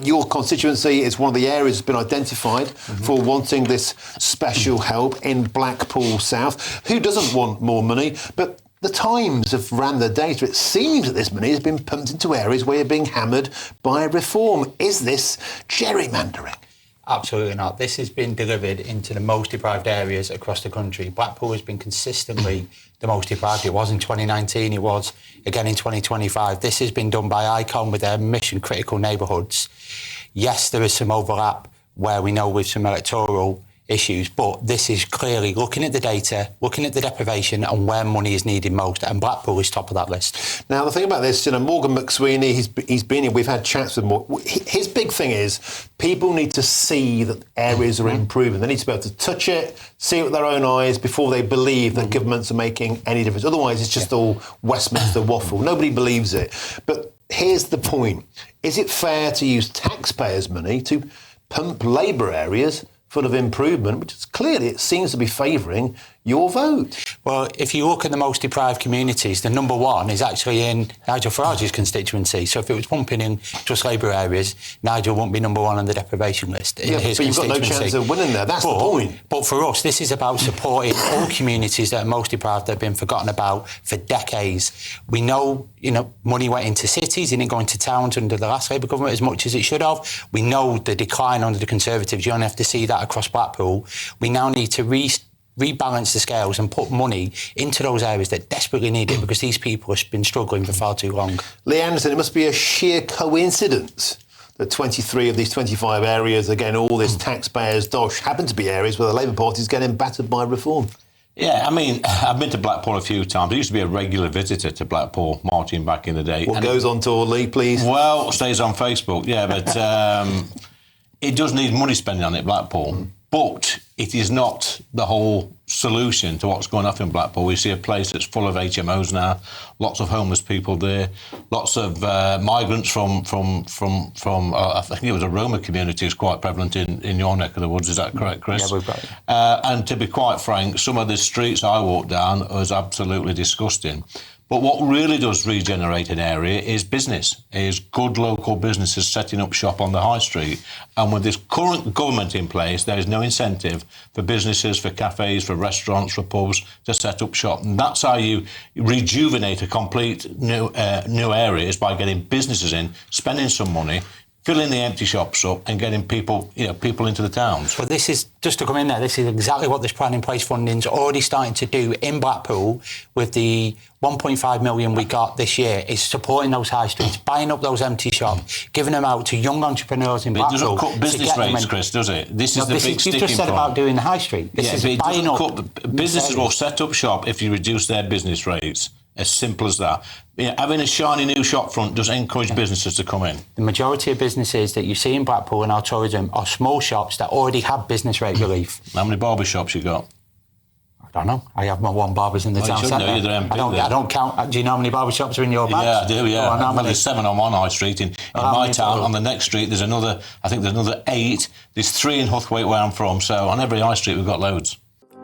Your constituency is one of the areas that's been identified for wanting this special help in Blackpool South. Who doesn't want more money? But the Times have ran the data. It seems that this money has been pumped into areas where you're being hammered by reform. Is this gerrymandering? Absolutely not. This has been delivered into the most deprived areas across the country. Blackpool has been consistently the most deprived. It was in 2019, it was again in 2025. This has been done by ICON with their mission-critical neighbourhoods. Yes, there is some overlap where we know with some electoral issues, but this is clearly looking at the data, looking at the deprivation and where money is needed most, and Blackpool is top of that list. Now, the thing about this, Morgan McSweeney, he's been here, we've had chats with him. His big thing is people need to see that areas are improving. They need to be able to touch it, see it with their own eyes before they believe that governments are making any difference. Otherwise, it's just all Westminster waffle. Nobody believes it. But here's the point. Is it fair to use taxpayers' money to pump Labour areas full of improvement, which is clearly, it seems to be favouring your vote? Well, if you look at the most deprived communities, the number one is actually in Nigel Farage's constituency. So if it was pumping in just Labour areas, Nigel won't be number one on the deprivation list in his but you've got no chance of winning there. That's the point. But for us, this is about supporting all communities that are most deprived, that have been forgotten about for decades. We know, money went into cities, it didn't go into towns under the last Labour government as much as it should have. We know the decline under the Conservatives. You only have to see that across Blackpool. We now need to rebalance the scales and put money into those areas that desperately need it, because these people have been struggling for far too long. Lee Anderson, it must be a sheer coincidence that 23 of these 25 areas, again, all this taxpayers' dosh, happen to be areas where the Labour Party is getting battered by reform. Yeah, I mean, I've been to Blackpool a few times. I used to be a regular visitor to Blackpool, marching back in the day. What goes on tour, Lee, please? Well, stays on Facebook, yeah, but it does need money spending on it, Blackpool. But it is not the whole solution to what's going on in Blackpool. We see a place that's full of HMOs now, lots of homeless people there, lots of migrants from I think it was a Roma community is quite prevalent in your neck of the woods. Is that correct, Chris? Yeah, we've got it. And to be quite frank, some of the streets I walked down was absolutely disgusting. But what really does regenerate an area is business, is good local businesses setting up shop on the high street. And with this current government in place, there is no incentive for businesses, for cafes, for restaurants, for pubs to set up shop. And that's how you rejuvenate a complete new area, is by getting businesses in, spending some money, filling the empty shops up and getting people into the towns. But this is, just to come in there, this is exactly what this Plan in Place funding's already starting to do in Blackpool with the 1.5 million we got this year, is supporting those high streets, buying up those empty shops, giving them out to young entrepreneurs in Blackpool. It doesn't cut business rates, Chris, does it? This is the big sticking point. You've just said about doing the high street. This is buying up. Businesses will set up shop if you reduce their business rates. As simple as that. Having a shiny new shop front does encourage businesses to come in. The majority of businesses that you see in Blackpool and our tourism are small shops that already have business rate relief. How many barber shops you got? I don't know. I have my one barbers in the town centre. I don't count. Do you know how many barber shops are in your batch? Yeah, I do, yeah. Well, there's 7 on one high street. In my town, on the next street, there's another 8. There's 3 in Huthwaite, where I'm from. So on every high street, we've got loads.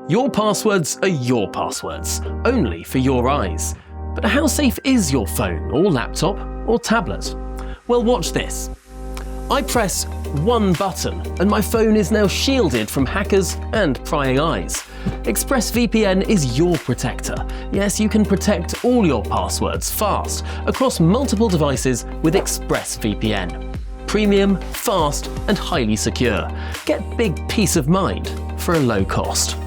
Your passwords are your passwords, only for your eyes. But how safe is your phone or laptop or tablet? Well, watch this. I press one button and my phone is now shielded from hackers and prying eyes. ExpressVPN is your protector. Yes, you can protect all your passwords fast across multiple devices with ExpressVPN. Premium, fast and highly secure. Get big peace of mind for a low cost.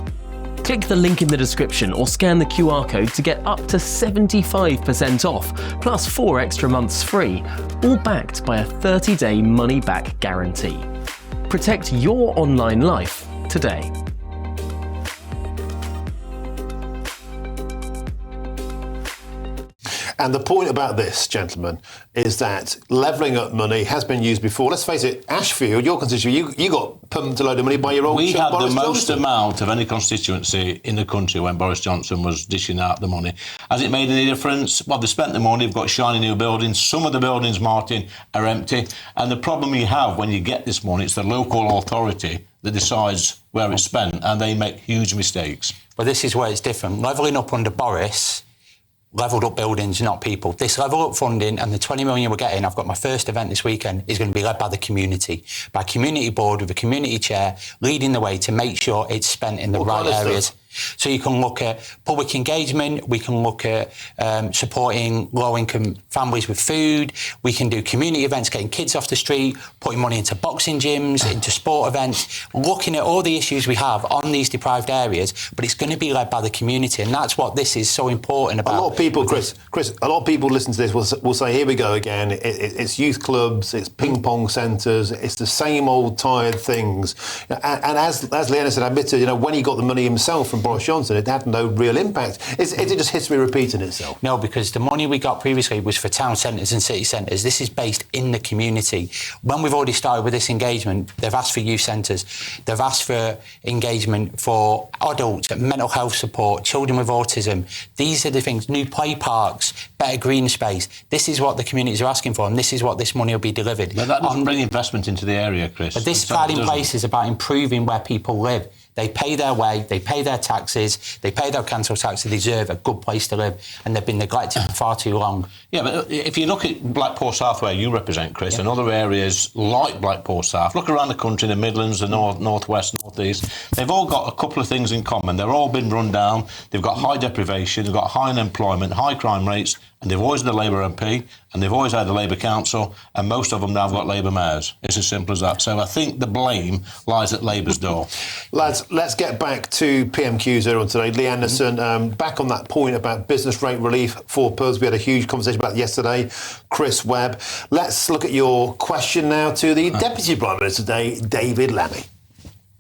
Click the link in the description or scan the QR code to get up to 75% off, plus 4 extra months free, all backed by a 30-day money-back guarantee. Protect your online life today. And the point about this, gentlemen, is that levelling up money has been used before. Let's face it, Ashfield, your constituency, you got pumped a load of money by your old We had Boris the most Johnson. amount of any constituency in the country when Boris Johnson was dishing out the money. Has it made any difference? Well, they spent the money, they've got shiny new buildings. Some of the buildings, Martin, are empty. And the problem you have when you get this money, it's the local authority that decides where it's spent, and they make huge mistakes. But this is where it's different. Levelling up under Boris levelled up buildings, not people. This level up funding and the 20 million we're getting, I've got my first event this weekend, is going to be led by the community, by a community board with a community chair leading the way to make sure it's spent in the right areas. So you can look at public engagement, we can look at supporting low-income families with food, we can do community events, getting kids off the street, putting money into boxing gyms, into sport events, looking at all the issues we have on these deprived areas, but it's going to be led by the community, and that's what this is so important about. A lot of people, Chris, a lot of people listen to this will say, here we go again, it's youth clubs, it's ping pong centres, it's the same old tired things. And as Leanna said, admitted, when he got the money himself from Boris Johnson, it had no real impact. Is it just history repeating itself? No, because the money we got previously was for town centres and city centres. This is based in the community. When we've already started with this engagement, they've asked for youth centres, they've asked for engagement for adults, mental health support, children with autism. These are the things, new play parks, better green space. This is what the communities are asking for, and this is what this money will be delivered. But that doesn't bring investment into the area, Chris. But this Pride in Place is about improving where people live. They pay their way, they pay their taxes, they pay their council tax, they deserve a good place to live, and they've been neglected for far too long. Yeah, but if you look at Blackpool South, where you represent, Chris, and other areas like Blackpool South, look around the country, the Midlands, the North West, North East, they've all got a couple of things in common. They've all been run down, they've got high deprivation, they've got high unemployment, high crime rates, and they've always had a Labour MP, and they've always had a Labour council, and most of them now have got Labour mayors. It's as simple as that. So I think the blame lies at Labour's door. Lads, let's get back to PMQs earlier on today. Lee Anderson, back on that point about business rate relief for pubs. We had a huge conversation about it yesterday. Chris Webb. Let's look at your question now to the Deputy Prime Minister today, David Lammy.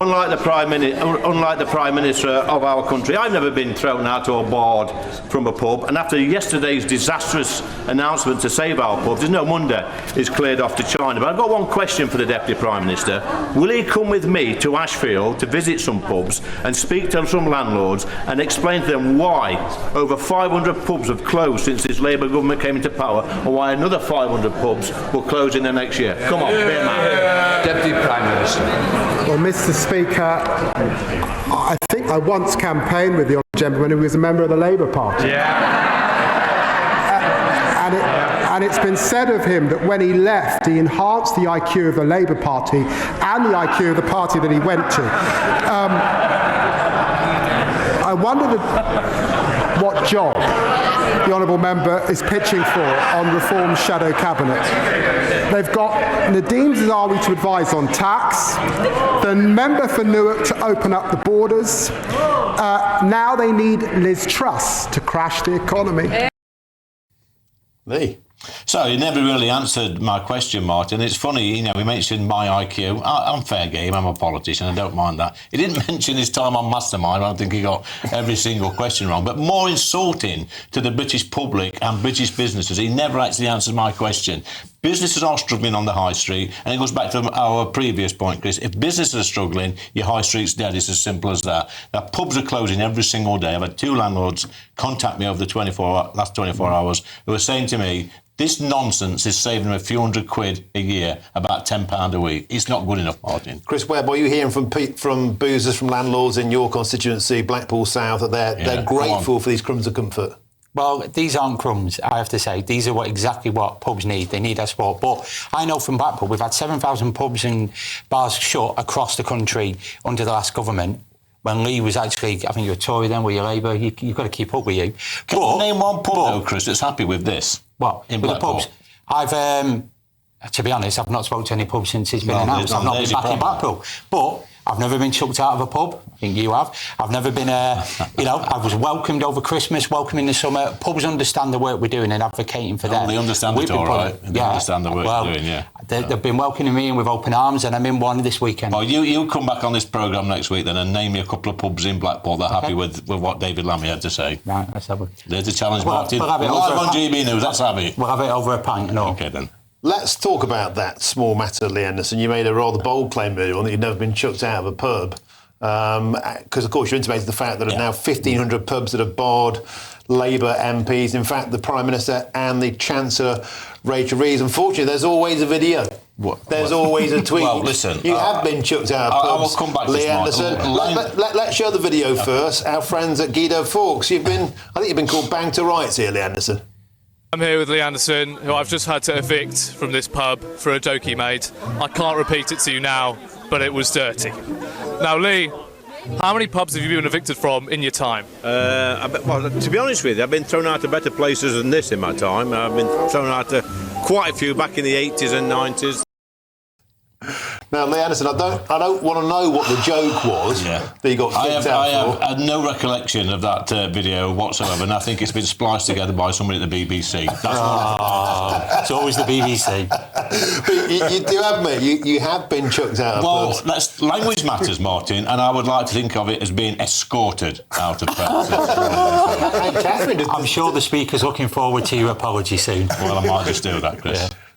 Unlike the Prime Minister of our country, I've never been thrown out or barred from a pub, and after yesterday's disastrous announcement to save our pubs, there's no wonder he's cleared off to China. But I've got one question for the Deputy Prime Minister. Will he come with me to Ashfield to visit some pubs and speak to some landlords and explain to them why over 500 pubs have closed since this Labour government came into power, and why another 500 pubs will close in the next year? Come on, be a man. Deputy Prime Minister. Well, Mr. Speaker, I think I once campaigned with the honourable gentleman who was a member of the Labour Party. And it's been said of him that when he left, he enhanced the IQ of the Labour Party and the IQ of the party that he went to. I wonder what job the honourable member is pitching for on Reform's shadow cabinet. They've got Nadeem Zahawi to advise on tax, the member for Newark to open up the borders. Now they need Liz Truss to crash the economy. Lee. So he never really answered my question, Martin. It's funny, we mentioned my IQ. I'm fair game, I'm a politician, I don't mind that. He didn't mention his time on Mastermind. I don't think he got every single question wrong. But more insulting to the British public and British businesses, he never actually answered my question. Businesses are struggling on the high street, and it goes back to our previous point, Chris. If businesses are struggling, your high street's dead. It's as simple as that. Now, pubs are closing every single day. I've had 2 landlords contact me over the last 24 hours who are saying to me, this nonsense is saving them a few £100 a year, about £10 a week. It's not good enough, Martin. Chris Webb, are you hearing from boozers, from landlords in your constituency, Blackpool South, that they're grateful for these crumbs of comfort? Well, these aren't crumbs, I have to say. These are exactly what pubs need. They need our support. But I know from Blackpool, we've had 7,000 pubs and bars shut across the country under the last government. When Lee was actually, I think you were Tory then, were you Labour? You've got to keep up with you. Can you name one pub, though, Chris, that's happy with this? What? In with Blackpool? the pubs? I've, to be honest, I've not spoken to any pub since he's been announced. I've not been back in Blackpool. But I've never been chucked out of a pub. I think you have. I've never been, I was welcomed over Christmas, welcome in the summer. Pubs understand the work we're doing and advocating for them. They understand it all right. They understand the work you're doing, yeah. They've been welcoming me in with open arms, and I'm in one this weekend. Oh, you come back on this programme next week then and name me a couple of pubs in Blackpool that are happy with what David Lammy had to say. Right, let's have it. There's a challenge, Martin. We'll have it live on GB News, that's happy. We'll have it over a pint and all. OK, then. Let's talk about that small matter, Lee Anderson. You made a rather bold claim earlier on that you'd never been chucked out of a pub. Because, of course, you intimated the fact that there are now 1,500 pubs that have barred Labour MPs. In fact, the Prime Minister and the Chancellor, Rachel Reeves. Unfortunately, there's always a video. There's always a tweet. Well, listen, you have been chucked out of pubs. I will come back to Lee this, Anderson. Let's show the video first. Our friends at Guido Fawkes. I think you've been called bang to rights here, Lee Anderson. I'm here with Lee Anderson, who I've just had to evict from this pub for a joke he made. I can't repeat it to you now, but it was dirty. Now, Lee, how many pubs have you been evicted from in your time? Well, to be honest with you, I've been thrown out of better places than this in my time. I've been thrown out of quite a few back in the 80s and 90s. Now, Lee Anderson, I don't want to know what the joke was that you got kicked out for. I have no recollection of that video whatsoever, and I think it's been spliced together by somebody at the BBC. That's it's always the BBC. But you do admit you have been chucked out of pubs. Well, language matters, Martin, and I would like to think of it as being escorted out of premises. I'm sure the Speaker's looking forward to your apology soon. Well, I might just do that, Chris. Yeah.